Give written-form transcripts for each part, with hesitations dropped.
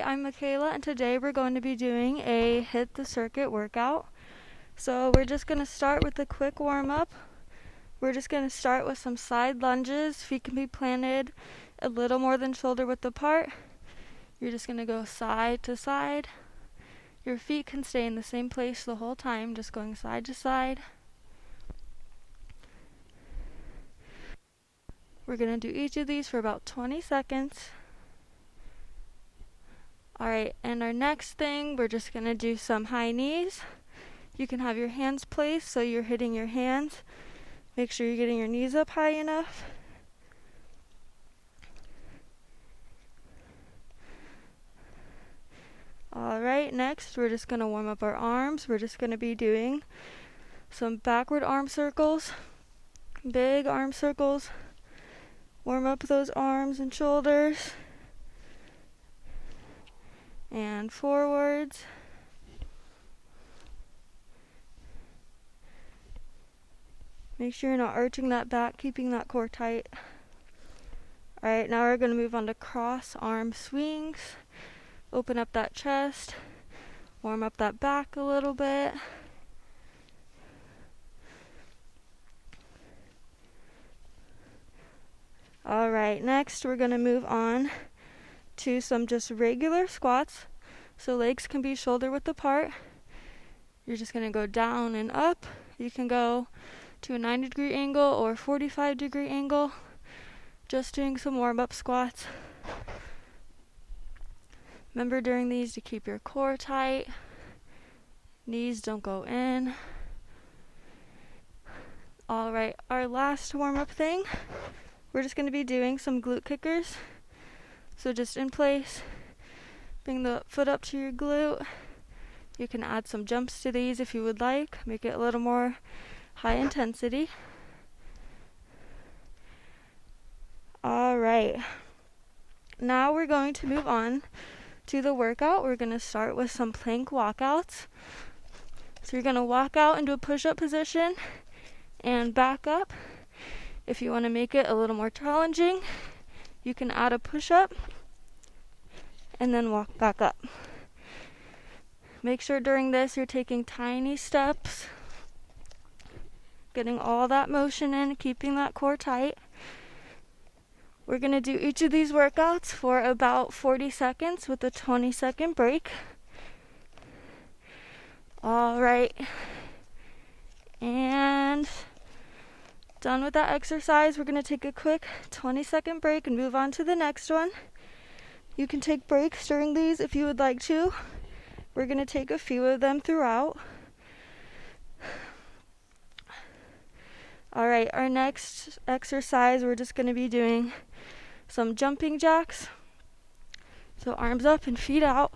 Hi, I'm Makaela, and today we're going to be doing a hit the circuit workout. So we're just going to start with a quick warm-up. We're just going to start with some side lunges. Feet can be planted a little more than shoulder width apart. You're just going to go side to side. Your feet can stay in the same place the whole time, just going side to side. We're going to do each of these for about 20 seconds. Alright, and our next thing, we're just going to do some high knees. You can have your hands placed so you're hitting your hands. Make sure you're getting your knees up high enough. Alright, next we're just going to warm up our arms. We're just going to be doing some backward arm circles, big arm circles. Warm up those arms and shoulders. And forwards. Make sure you're not arching that back, keeping that core tight. Alright, now we're going to move on to cross arm swings. Open up that chest. Warm up that back a little bit. Alright, next we're going to move on to some just regular squats. So legs can be shoulder width apart. You're just going to go down and up. You can go to a 90-degree angle or 45-degree angle. Just doing some warm-up squats. Remember during these to keep your core tight. Knees don't go in. Alright, our last warm-up thing, we're just going to be doing some glute kickers. So just in place, bring the foot up to your glute. You can add some jumps to these if you would like. Make it a little more high intensity. Alright, now we're going to move on to the workout. We're going to start with some plank walkouts. So you're going to walk out into a push-up position and back up. If you want to make it a little more challenging, you can add a push-up and then walk back up. Make sure during this you're taking tiny steps, getting all that motion in, keeping that core tight. We're going to do each of these workouts for about 40 seconds with a 20-second break. Alright, and done with that exercise. We're going to take a quick 20-second break and move on to the next one. You can take breaks during these if you would like to. We're going to take a few of them throughout. Alright, our next exercise, we're just going to be doing some jumping jacks. So arms up and feet out.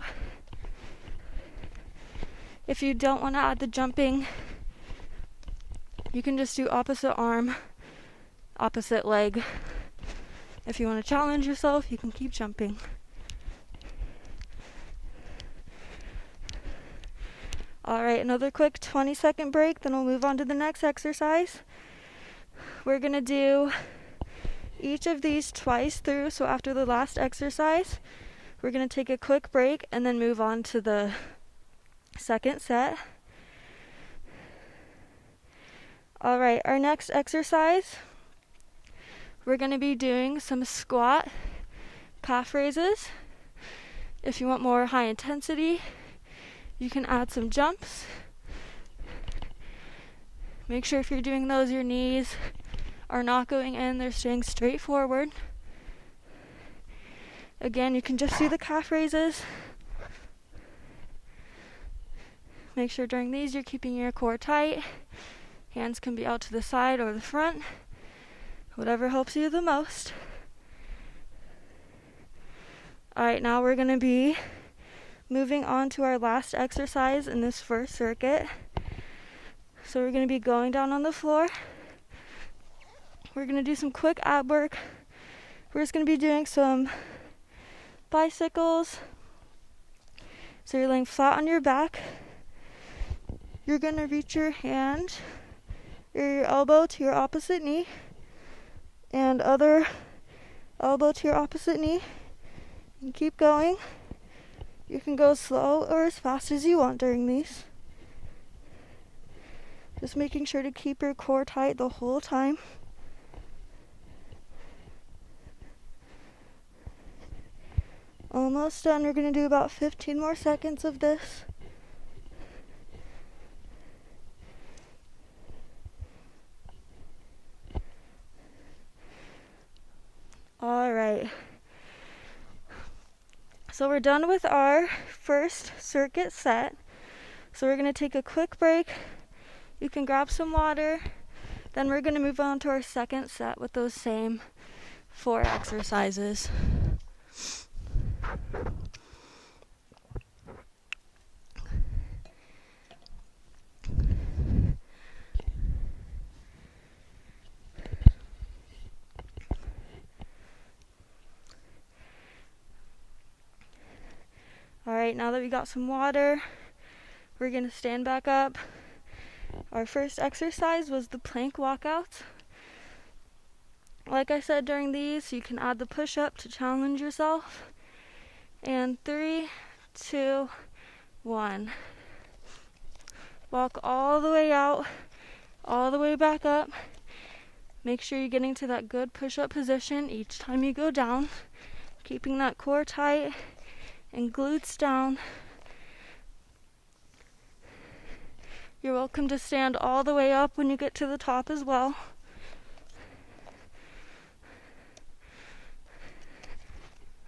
If you don't want to add the jumping, you can just do opposite arm, opposite leg. If you want to challenge yourself, you can keep jumping. Alright, another quick 20-second break, then we'll move on to the next exercise. We're going to do each of these twice through, so after the last exercise, we're going to take a quick break and then move on to the second set. Alright, our next exercise, we're going to be doing some squat calf raises. If you want more high intensity, you can add some jumps. Make sure if you're doing those, your knees are not going in, they're staying straight forward. Again, you can just do the calf raises. Make sure during these you're keeping your core tight. Hands can be out to the side or the front, whatever helps you the most. Alright, now we're going to be moving on to our last exercise in this first circuit. So we're going to be going down on the floor. We're going to do some quick ab work. We're just going to be doing some bicycles. So you're laying flat on your back. You're going to reach your hand or your elbow to your opposite knee and other elbow to your opposite knee. And keep going. You can go slow or as fast as you want during these. Just making sure to keep your core tight the whole time. Almost done. We're going to do about 15 more seconds of this. Alright. So we're done with our first circuit set. So we're going to take a quick break. You can grab some water. Then we're going to move on to our second set with those same 4 exercises. Alright, now that we got some water, we're going to stand back up. Our first exercise was the plank walkouts. Like I said, during these, you can add the push-up to challenge yourself. And 3, 2, 1. Walk all the way out, all the way back up. Make sure you're getting to that good push-up position each time you go down. Keeping that core tight and glutes down. You're welcome to stand all the way up when you get to the top as well.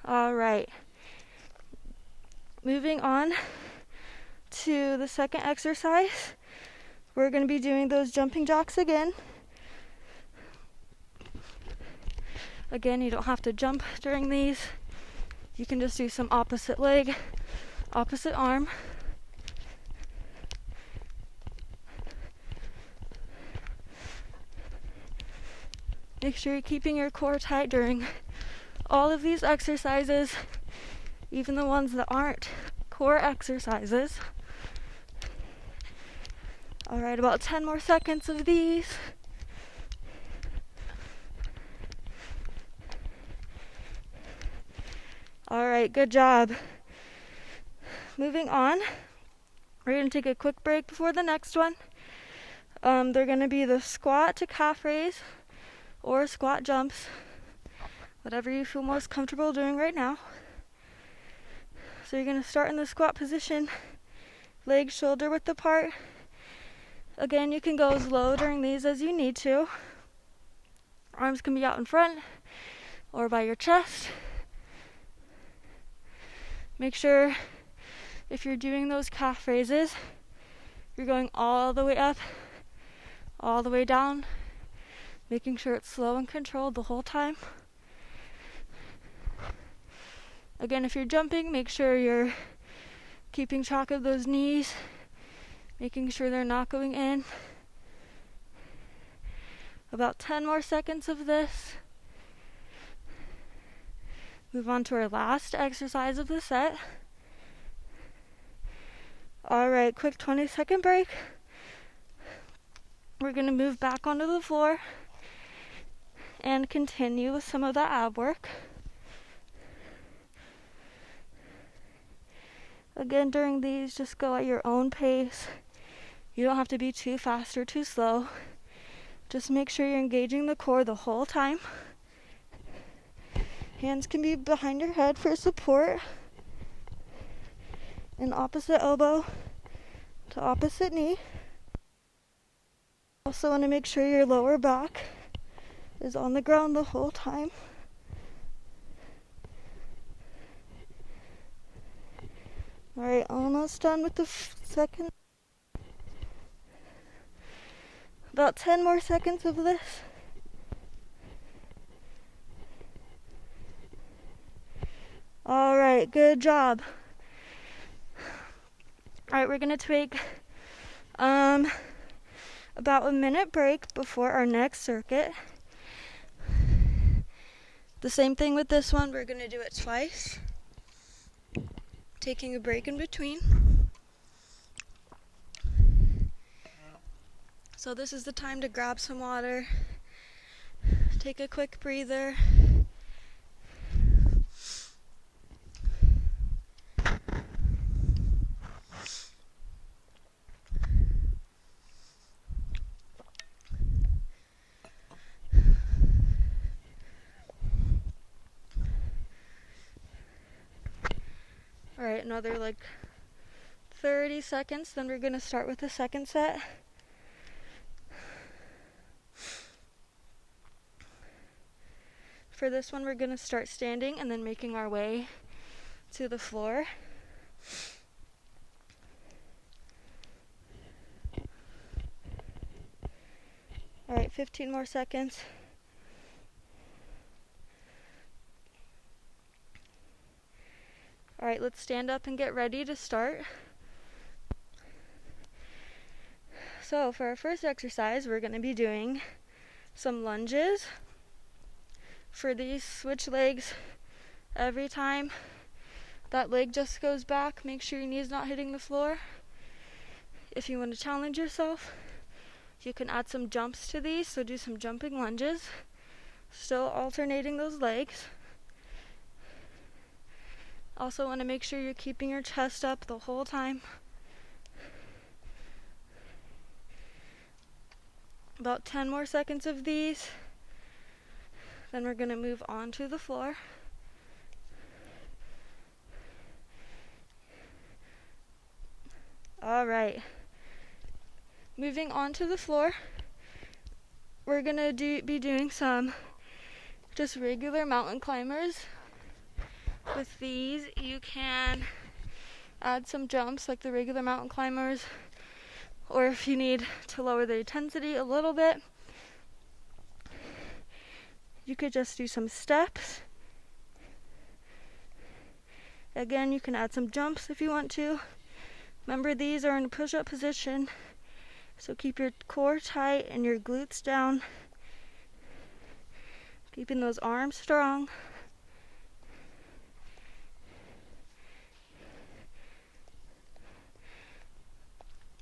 Alright. Moving on to the second exercise. We're going to be doing those jumping jacks again. Again, you don't have to jump during these. You can just do some opposite leg, opposite arm. Make sure you're keeping your core tight during all of these exercises, even the ones that aren't core exercises. Alright, about 10 more seconds of these. Alright, good job. Moving on, we're going to take a quick break before the next one. They're going to be the squat to calf raise or squat jumps, whatever you feel most comfortable doing right now. So you're going to start in the squat position, legs shoulder width apart. Again, you can go as low during these as you need to. Arms can be out in front or by your chest. Make sure if you're doing those calf raises, you're going all the way up, all the way down, making sure it's slow and controlled the whole time. Again, if you're jumping, make sure you're keeping track of those knees, making sure they're not going in. About 10 more seconds of this. Move on to our last exercise of the set. Alright, quick 20-second break. We're going to move back onto the floor and continue with some of that ab work. Again, during these, just go at your own pace. You don't have to be too fast or too slow. Just make sure you're engaging the core the whole time. Hands can be behind your head for support. And opposite elbow to opposite knee. Also want to make sure your lower back is on the ground the whole time. Alright, almost done with the second. About 10 more seconds of this. Alright, good job. Alright, we're going to take about a minute break before our next circuit. The same thing with this one, we're going to do it twice. Taking a break in between. So this is the time to grab some water, take a quick breather. All right, another like 30 seconds, then we're gonna start with the second set. For this one, we're gonna start standing and then making our way to the floor. All right, 15 more seconds. All right, let's stand up and get ready to start. So for our first exercise, we're gonna be doing some lunges. For these, switch legs. Every time that leg just goes back, make sure your knee's not hitting the floor. If you want to challenge yourself, you can add some jumps to these, so do some jumping lunges. Still alternating those legs. Also want to make sure you're keeping your chest up the whole time. About 10 more seconds of these. Then we're going to move on to the floor. All right. Moving on to the floor, we're going to be doing some just regular mountain climbers. With these, you can add some jumps like the regular mountain climbers, or if you need to lower the intensity a little bit, you could just do some steps. Again, you can add some jumps if you want to. Remember, these are in a push-up position, so keep your core tight and your glutes down, keeping those arms strong.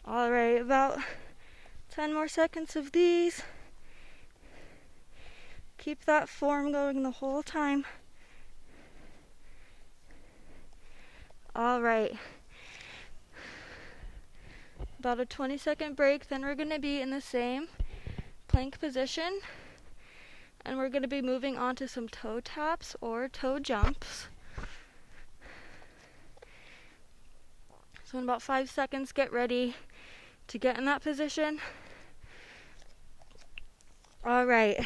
All right, about 10 more seconds of these. Keep that form going the whole time. All right. About a 20-second break, then we're going to be in the same plank position, and we're going to be moving on to some toe taps or toe jumps. So in about 5 seconds, get ready to get in that position. All right.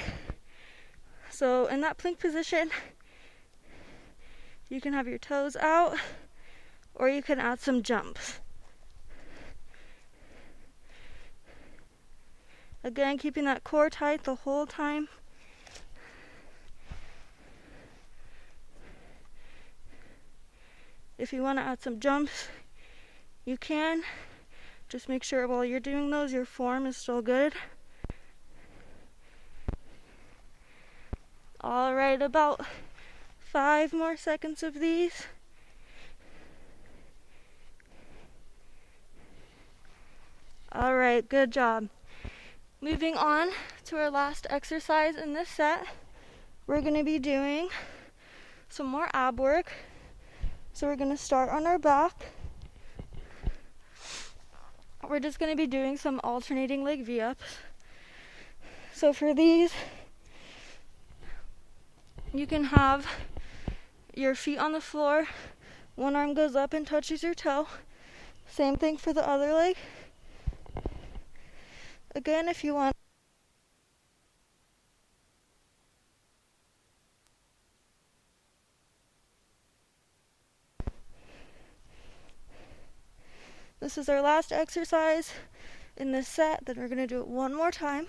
So in that plank position, you can have your toes out, or you can add some jumps. Again, keeping that core tight the whole time. If you want to add some jumps, you can. Just make sure while you're doing those, your form is still good. All right, about 5 more seconds of these. All right, good job. Moving on to our last exercise in this set, we're going to be doing some more ab work. So we're going to start on our back. We're just going to be doing some alternating leg V-ups. So for these, you can have your feet on the floor. One arm goes up and touches your toe. Same thing for the other leg. Again, if you want. This is our last exercise in this set, then we're going to do it one more time.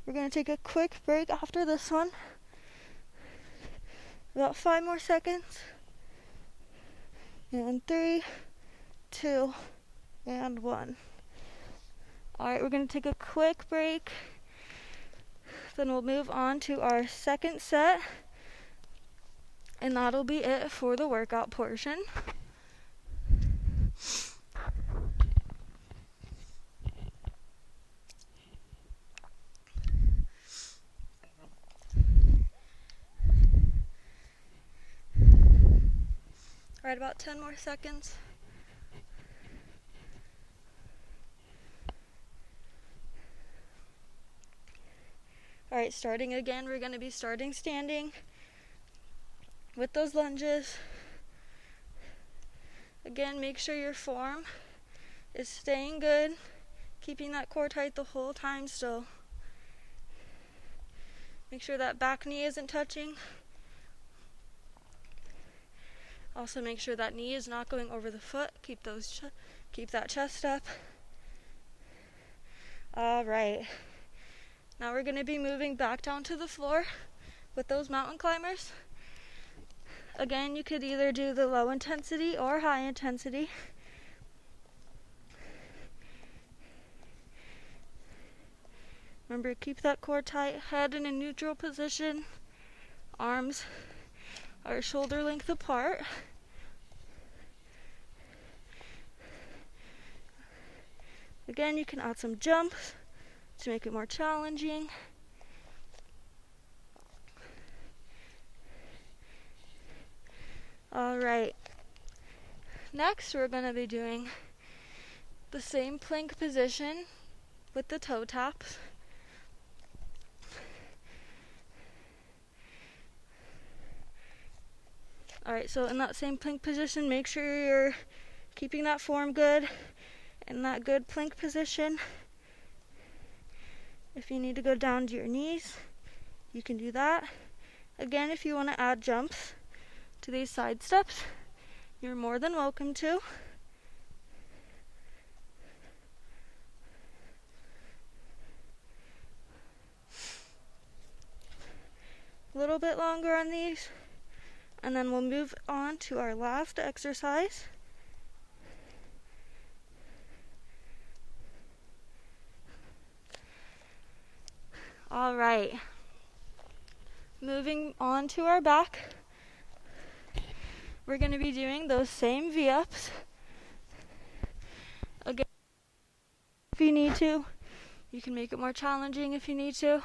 We're going to take a quick break after this one. About 5 more seconds. And 3, 2, and 1. Alright, we're going to take a quick break. Then we'll move on to our second set. And that'll be it for the workout portion. Alright, about 10 more seconds. Alright, starting again, we're going to be starting standing with those lunges. Again, make sure your form is staying good, keeping that core tight the whole time still. Make sure that back knee isn't touching. Also make sure that knee is not going over the foot. Keep that chest up. All right. Now we're going to be moving back down to the floor with those mountain climbers. Again, you could either do the low intensity or high intensity. Remember, keep that core tight, head in a neutral position. Arms are shoulder length apart. Again, you can add some jumps to make it more challenging. All right. Next, we're going to be doing the same plank position with the toe taps. Alright, so in that same plank position, make sure you're keeping that form good in that good plank position. If you need to go down to your knees, you can do that. Again, if you want to add jumps to these side steps, you're more than welcome to. A little bit longer on these. And then we'll move on to our last exercise. All right. Moving on to our back. We're going to be doing those same V-ups. Again, if you need to, you can make it more challenging if you need to.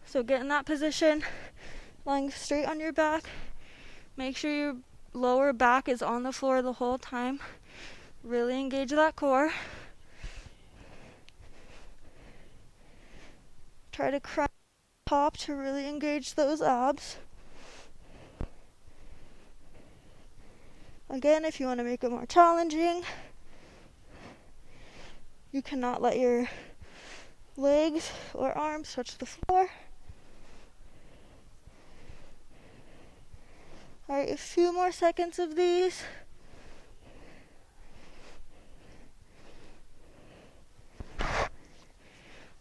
So get in that position. Lying straight on your back. Make sure your lower back is on the floor the whole time. Really engage that core. Try to crack the top to really engage those abs. Again, if you want to make it more challenging, you cannot let your legs or arms touch the floor. Alright, a few more seconds of these.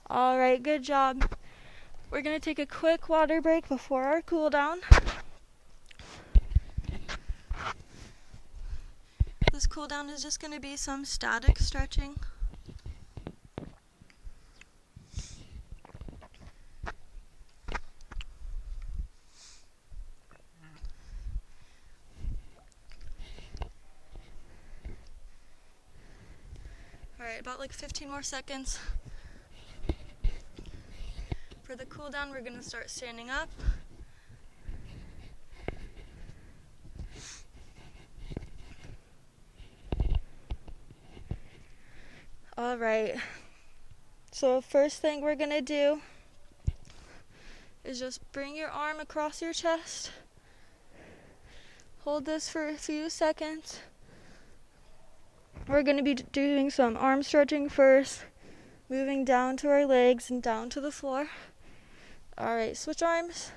Alright, good job. We're going to take a quick water break before our cool down. This cool down is just going to be some static stretching. Alright, about like 15 more seconds. For the cool down, we're going to start standing up. Alright, so first thing we're going to do is just bring your arm across your chest. Hold this for a few seconds. We're going to be doing some arm stretching first, moving down to our legs and down to the floor. Alright, switch arms.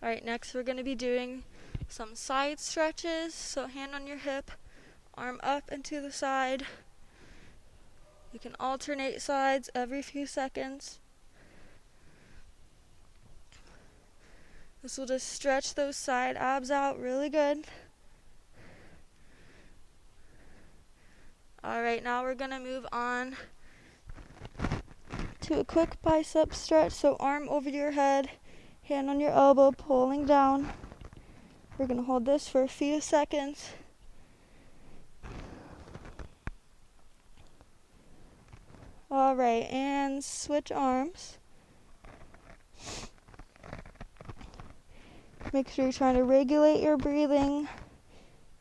Alright, next we're going to be doing some side stretches. So hand on your hip, arm up and to the side. You can alternate sides every few seconds. This will just stretch those side abs out really good. Alright, now we're going to move on to a quick bicep stretch. So arm over your head, hand on your elbow, pulling down. We're going to hold this for a few seconds. Alright, and switch arms. Make sure you're trying to regulate your breathing.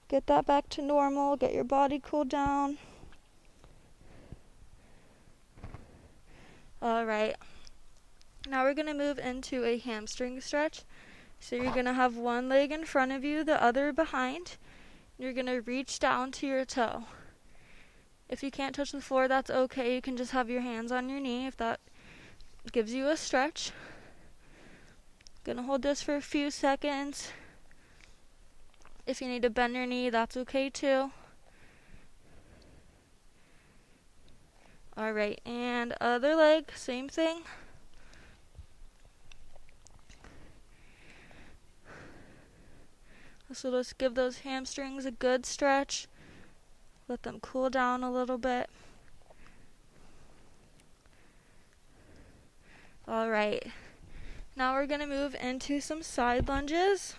Get that back to normal. Get your body cooled down. Alright, now we're going to move into a hamstring stretch. So you're going to have one leg in front of you, the other behind. You're going to reach down to your toe. If you can't touch the floor, that's okay. You can just have your hands on your knee if that gives you a stretch. Going to hold this for a few seconds. If you need to bend your knee, that's okay too. Alright, and other leg, same thing. So let's give those hamstrings a good stretch. Let them cool down a little bit. Alright, now we're going to move into some side lunges.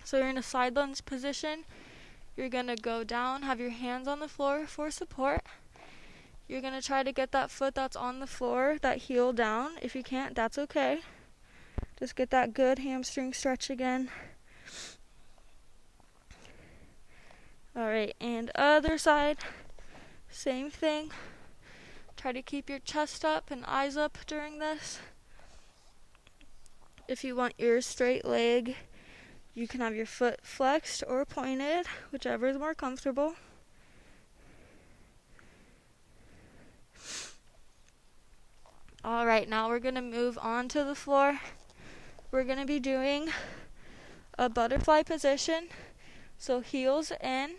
So you're in a side lunge position. You're going to go down, have your hands on the floor for support. You're going to try to get that foot that's on the floor, that heel down. If you can't, that's okay. Just get that good hamstring stretch again. Alright, and other side, same thing. Try to keep your chest up and eyes up during this. If you want your straight leg, you can have your foot flexed or pointed, whichever is more comfortable. Alright, now we're going to move on to the floor. We're going to be doing a butterfly position. So heels in.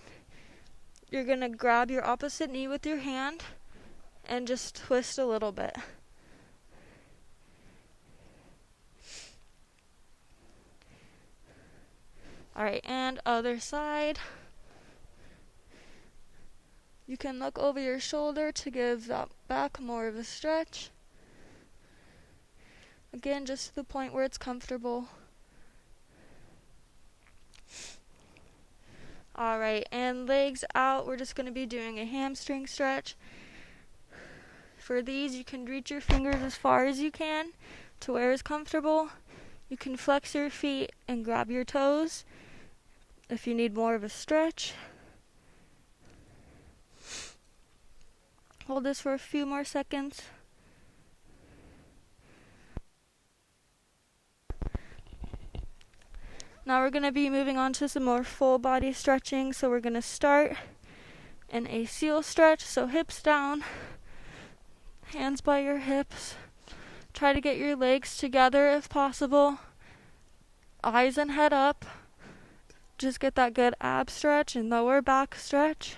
You're going to grab your opposite knee with your hand and just twist a little bit. Alright, and other side. You can look over your shoulder to give that back more of a stretch. Again, just to the point where it's comfortable. Alright, and legs out. We're just going to be doing a hamstring stretch. For these, you can reach your fingers as far as you can to where it's comfortable. You can flex your feet and grab your toes if you need more of a stretch. Hold this for a few more seconds. Now we're going to be moving on to some more full body stretching. So we're going to start in a seal stretch. So hips down, hands by your hips. Try to get your legs together if possible. Eyes and head up. Just get that good ab stretch and lower back stretch.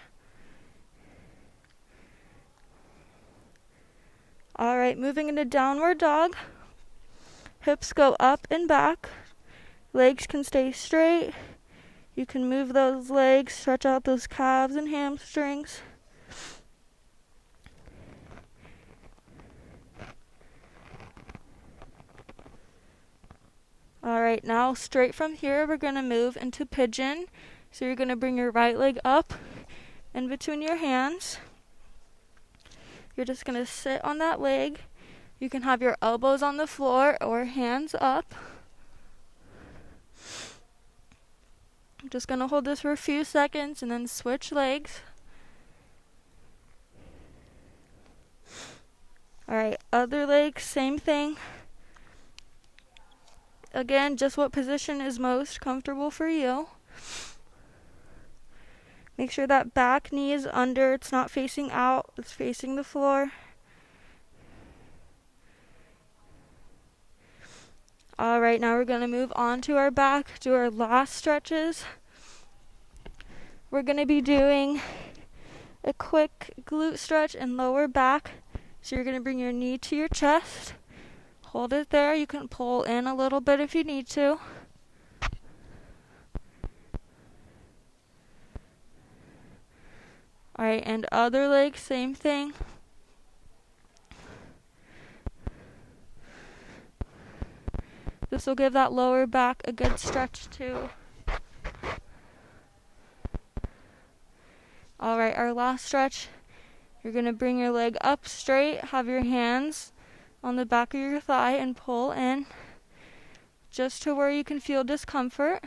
Alright, moving into downward dog. Hips go up and back. Legs can stay straight. You can move those legs, stretch out those calves and hamstrings. Alright, now straight from here, we're going to move into pigeon. So you're going to bring your right leg up in between your hands. You're just going to sit on that leg. You can have your elbows on the floor or hands up. I'm just going to hold this for a few seconds and then switch legs. Alright, other leg, same thing. Again, just what position is most comfortable for you. Make sure that back knee is under, it's not facing out, it's facing the floor. Alright, now we're going to move on to our back, do our last stretches. We're going to be doing a quick glute stretch and lower back. So you're going to bring your knee to your chest. Hold it there. You can pull in a little bit if you need to. Alright, and other leg, same thing. This will give that lower back a good stretch too. Alright, our last stretch. You're going to bring your leg up straight, have your hands on the back of your thigh and pull in just to where you can feel discomfort.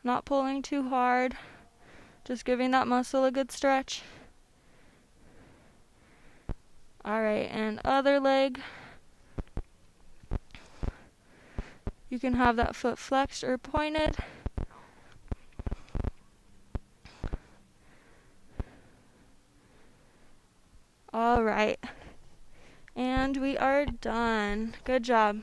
Not pulling too hard, just giving that muscle a good stretch. Alright, and other leg. You can have that foot flexed or pointed. Alright. And we are done. Good job.